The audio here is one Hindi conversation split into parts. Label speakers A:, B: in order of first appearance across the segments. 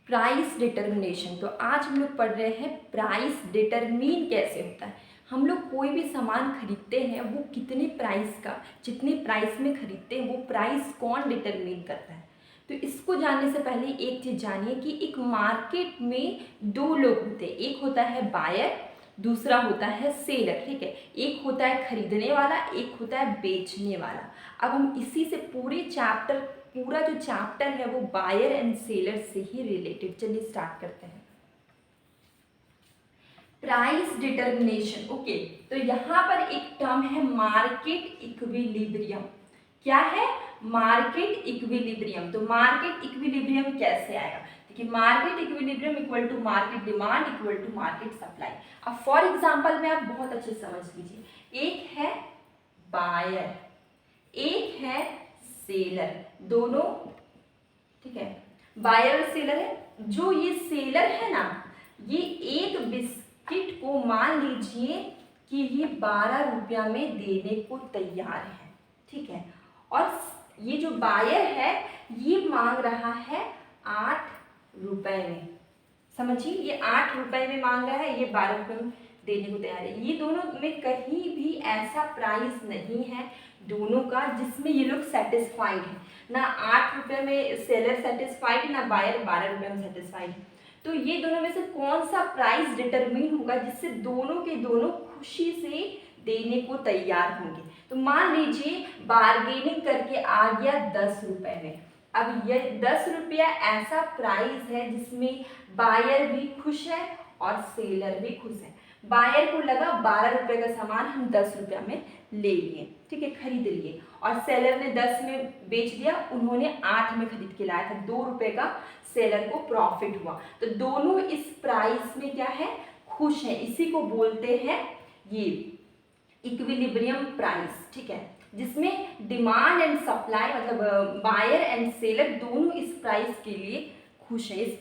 A: Price determination. तो आज हम लोग पढ़ रहे हैं प्राइस डिटरमिन कैसे होता है। हम लोग कोई भी सामान खरीदते हैं वो कितने प्राइस का, जितने प्राइस में खरीदते हैं वो प्राइस कौन डिटरमिन करता है। तो इसको जानने से पहले एक चीज़ जानिए कि एक मार्केट में दो लोग होते हैं, एक होता है बायर, दूसरा होता है सेलर। ठीक है, एक होता है खरीदने वाला, एक होता है बेचने वाला। अब हम इसी से पूरा जो चैप्टर है वो बायर एंड सेलर से ही रिलेटेड। चलिए स्टार्ट करते हैं। Price determination. ओके, तो यहाँ पर एक टर्म है मार्केट इक्विलिब्रियम। क्या है? Market equilibrium. तो मार्केट इक्विलिब्रियम कैसे आएगा? देखिए, market equilibrium equal to market demand equal to market supply. अब फॉर एग्जांपल में आप बहुत अच्छे समझ लीजिए, एक है बायर, एक है सेलर, दोनों ठीक है, बायर और सेलर है। जो ये सेलर है ना, ये एक बिस्किट को मान लीजिए कि ये 12 रुपया में देने को तैयार है। ठीक है, और ये जो बायर है ये मांग रहा है 8 रुपए में। समझिए, ये 8 रुपए में मांग रहा है, ये 12 रुपए में देने को तैयार है। ये दोनों में कहीं भी ऐसा प्राइस नहीं है दोनों का जिसमें ये लोग सेटिस्फाइड है। ना 8 रुपये में सेलर सेटिस्फाइड, ना बायर 12 रुपये में सेटिस्फाइड है। तो ये दोनों में से कौन सा प्राइस डिटरमिन होगा जिससे दोनों के दोनों खुशी से देने को तैयार होंगे। तो मान लीजिए बार्गेनिंग करके आ गया 10 रुपये में। अब ये 10 रुपया ऐसा प्राइस है जिसमें बायर भी खुश है और सेलर भी खुश है। बायर को लगा 12 रुपये का सामान हम 10 रुपया में ले लिए, ठीक है, खरीद लिए, और सेलर ने 10 में बेच दिया, उन्होंने 8 में खरीद के लाया था, 2 रुपये का सेलर को प्रॉफिट हुआ। तो दोनों इस प्राइस में क्या है? खुश है। इसी को बोलते हैं ये इक्विलिब्रियम प्राइस। ठीक है, जिसमें डिमांड एंड सप्लाई मतलब बायर एंड सेलर दोनों इस प्राइस के लिए खुश है। इस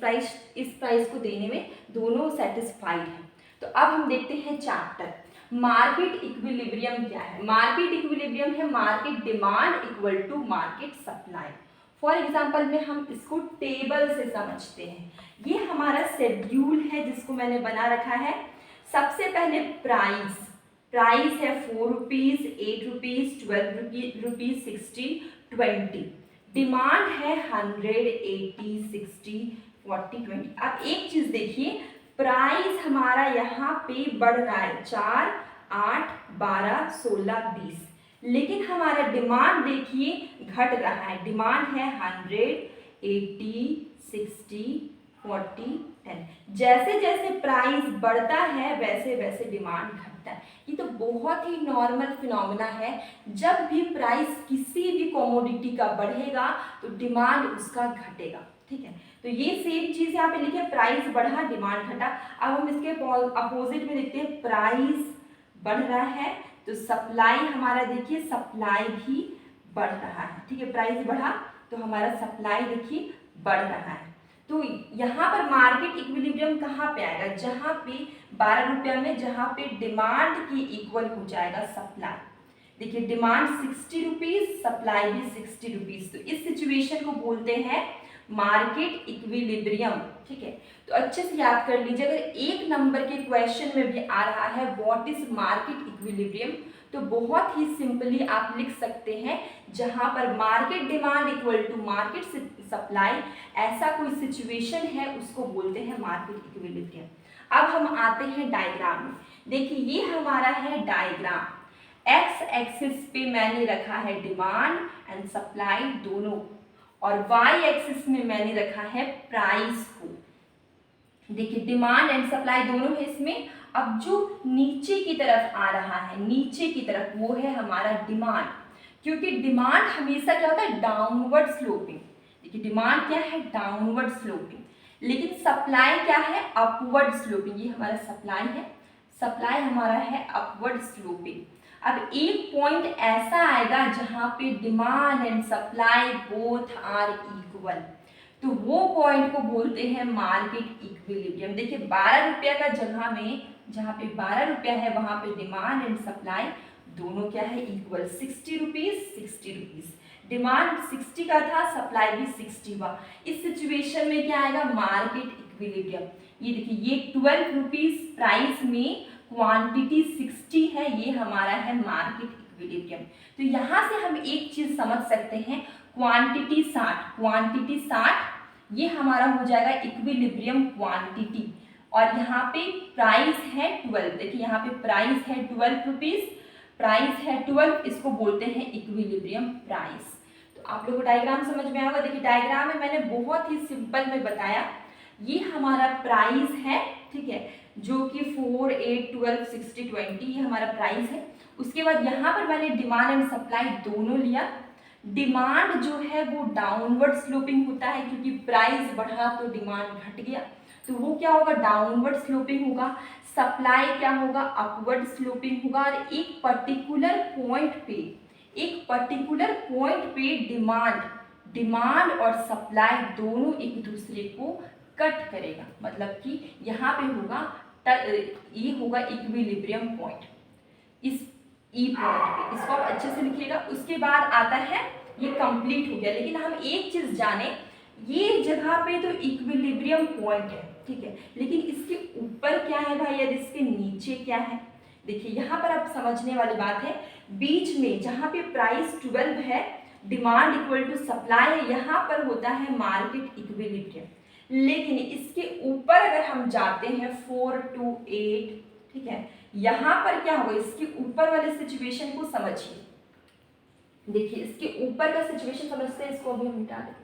A: प्राइस को देने में दोनों सेटिस्फाइड है। तो अब हम देखते हैं चैप्टर मार्केट इक्विलिब्रियम क्या है। मार्केट इक्विलिब्रियम है market demand equal to market supply. For example में हम इसको टेबल से समझते हैं। ये हमारा शेड्यूल है जिसको मैंने बना रखा है। सबसे पहले प्राइस है 4 रुपीज, 8 रुपीज, 12 रुपीज, 16, 20। डिमांड है 100, 80, 60, 40, 20। अब एक चीज देखिए, प्राइस हमारा यहाँ पे बढ़ रहा है 4, 8, 12, 16, 20, लेकिन हमारा डिमांड देखिए घट रहा है। डिमांड है 100, 80, 60, 40, 10। जैसे जैसे प्राइस बढ़ता है वैसे वैसे डिमांड घटता है। ये तो बहुत ही नॉर्मल फिनोमेना है। जब भी प्राइस किसी भी कमोडिटी का बढ़ेगा तो डिमांड उसका घटेगा। ठीक है, तो ये सेम चीज यहाँ पे लिखे, प्राइस बढ़ा डिमांड घटा। अब हम इसके अपोजिट में देखते हैं, प्राइस बढ़ रहा है तो सप्लाई हमारा देखिए सप्लाई भी बढ़ रहा है। ठीक है, प्राइस बढ़ा तो हमारा सप्लाई देखिए बढ़ रहा है। तो यहाँ पर मार्केट इक्विलिब्रियम कहाँ पे आएगा? जहाँ पे 12 रुपया में जहाँ पे डिमांड की इक्वल हो जाएगा सप्लाई। देखिए, डिमांड 60 रुपीज, सप्लाई भी 60 रुपीज। तो इस सिचुएशन को बोलते हैं मार्केट इक्विलिब्रियम। ठीक है, तो अच्छे से याद कर लीजिए। अगर एक नंबर के क्वेश्चन में भी आ रहा है व्हाट इज मार्केट इक्विलिब्रियम, तो बहुत ही सिंपली आप लिख सकते हैं, जहां पर market demand equal to market supply, ऐसा कोई सिचुएशन है उसको बोलते हैं मार्केट इक्विलिब्रियम। अब हम आते हैं डायग्राम में। देखिए, ये हमारा है डायग्राम। एक्स एक्सिस पे मैंने रखा है डिमांड एंड सप्लाई दोनों, और वाई एक्सिस में मैंने रखा है प्राइस को। देखिए, डिमांड एंड सप्लाई दोनों है इसमें। अब जो नीचे की तरफ आ रहा है, नीचे की तरफ, वो है हमारा डिमांड, क्योंकि डिमांड हमेशा क्या होता है? Downward sloping. देखिए, डिमांड क्या है? डाउनवर्ड स्लोपिंग, लेकिन सप्लाई क्या है? Upward sloping. ये हमारा सप्लाई है, सप्लाई हमारा है अपवर्ड स्लोपिंग। अब एक पॉइंट ऐसा आएगा जहां पे demand and supply both are equal, तो वो पॉइंट को बोलते हैं मार्केट इक्विलिब्रियम। देखिए, 12 रुपया का जगह में जहाँ पे 12 रुपया है वहां पे डिमांड एंड सप्लाई दोनों क्या है? Equal, 60 rupees, 60 rupees. डिमांड 60 का था, सप्लाई भी 60 हुआ। इस सिचुएशन में क्या आएगा, मार्केट इक्विलिब्रियम। ये देखिए, ये 12 रुपीज प्राइस में क्वांटिटी 60 है, ये हमारा है मार्केट इक्विलिब्रियम। तो यहाँ से हम एक चीज समझ सकते हैं, क्वांटिटी 60, ये हमारा हो जाएगा इक्विलिब्रियम क्वांटिटी, और यहाँ पे प्राइस है 12। देखिए यहाँ पे प्राइस है 12 रुपीज, प्राइस है 12, इसको बोलते हैं इक्विलिब्रियम प्राइस। तो आप लोगों को डायग्राम समझ में आएगा। देखिए डायग्राम में मैंने बहुत ही सिंपल में बताया, ये हमारा प्राइस है, ठीक है, जो कि 4, 8, 12, 60, 20 ये हमारा प्राइस है। उसके बाद यहाँ पर मैंने डिमांड एंड सप्लाई दोनों लिया। डिमांड जो है वो डाउनवर्ड स्लोपिंग होता है, क्योंकि प्राइस बढ़ा तो डिमांड घट गया, तो वो क्या होगा, डाउनवर्ड स्लोपिंग होगा। सप्लाई क्या होगा, अपवर्ड स्लोपिंग होगा। और एक पर्टिकुलर पॉइंट पे डिमांड और सप्लाई दोनों एक दूसरे को कट करेगा, मतलब कि यहाँ पे होगा ये होगा इक्विलिब्रियम पॉइंट, इस ई पॉइंट पे, इसको आप अच्छे से लिखिएगा। उसके बाद आता है, ये कंप्लीट हो गया। लेकिन हम एक चीज जाने, ये जगह पे तो इक्विलिब्रियम पॉइंट है, ठीक है, लेकिन इसके ऊपर क्या है भाई, या इसके नीचे क्या है। देखिए यहाँ पर आप समझने वाली बात है, बीच में जहाँ पे प्राइस 12 है, डिमांड इक्वल टू सप्लाई है, यहाँ पर होता है मार्केट इक्विलिब्रियम। लेकिन इसके ऊपर अगर हम जाते हैं 4 to 8, ठीक है, यहाँ पर क्या होगा, इसके ऊपर वाले सिचुएशन को समझिए। देखिए इसके ऊपर का सिचुएशन समझते हैं, इसको अभी हम मिटा दें।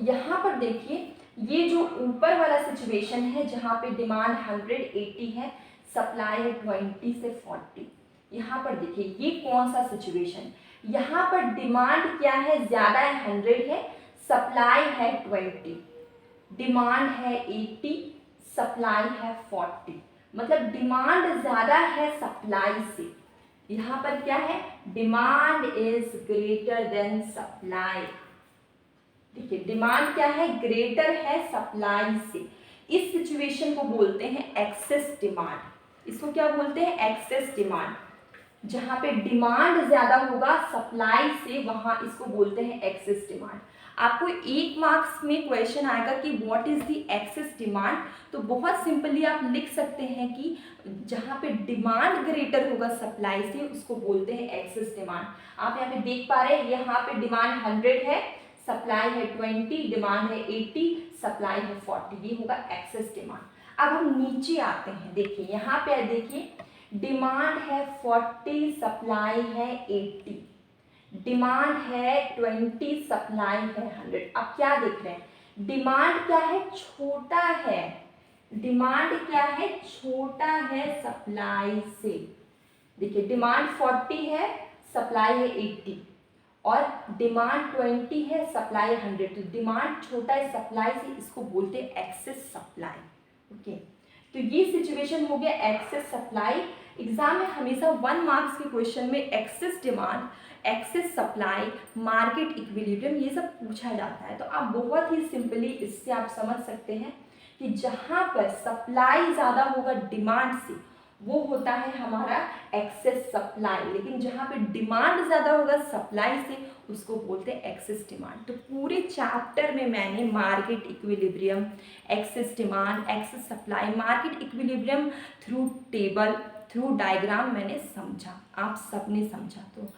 A: यहाँ पर देखिए, ये जो ऊपर वाला सिचुएशन है, जहाँ पे डिमांड 180 है, सप्लाई है 20 से 40। यहाँ पर देखिए ये कौन सा सिचुएशन, यहाँ पर डिमांड क्या है, ज्यादा है, 100 है, सप्लाई है 20, डिमांड है 80, सप्लाई है 40, मतलब डिमांड ज्यादा है सप्लाई से। यहाँ पर क्या है, demand is greater than supply. देखिए डिमांड क्या है, ग्रेटर है सप्लाई से। इस सिचुएशन को बोलते हैं एक्सेस डिमांड। इसको क्या बोलते हैं, एक्सेस डिमांड। जहां पे डिमांड ज्यादा होगा सप्लाई से, वहां इसको बोलते हैं एक्सेस डिमांड। आपको 1 मार्क्स में क्वेश्चन आएगा कि what is the excess demand, तो बहुत सिंपली आप लिख सकते हैं कि जहां पे डिमांड ग्रेटर होगा सप्लाई से, उसको बोलते हैं एक्सेस डिमांड। आप यहाँ पे देख पा रहे हैं, यहाँ पे डिमांड 100 है, सप्लाई है 20, डिमांड है 80, सप्लाई है 40, ये होगा एक्सेस डिमांड। अब हम नीचे आते हैं, देखिए यहाँ पे देखिए, डिमांड है 40, सप्लाई है 80, डिमांड है 20, सप्लाई है 100। अब क्या देख रहे हैं, डिमांड क्या है, छोटा है, डिमांड क्या है, छोटा है सप्लाई से। देखिए डिमांड 40 है, सप्लाई है 80, और डिमांड 20 है, सप्लाई 100। तो डिमांड छोटा है सप्लाई से, इसको बोलते हैं एक्सेस सप्लाई। ओके, तो ये सिचुएशन हो गया एक्सेस सप्लाई। एग्जाम में हमेशा 1 मार्क्स के क्वेश्चन में excess demand, excess supply, market equilibrium, ये सब पूछा जाता है। तो आप बहुत ही सिंपली इससे आप समझ सकते हैं कि जहाँ पर सप्लाई ज़्यादा होगा डिमांड से, वो होता है हमारा एक्सेस सप्लाई, लेकिन जहाँ पे डिमांड ज़्यादा होगा सप्लाई से, उसको बोलते हैं एक्सेस डिमांड। तो पूरे चैप्टर में मैंने market equilibrium, excess demand, excess supply, market equilibrium through table, through diagram मैंने समझा, आप सबने समझा। तो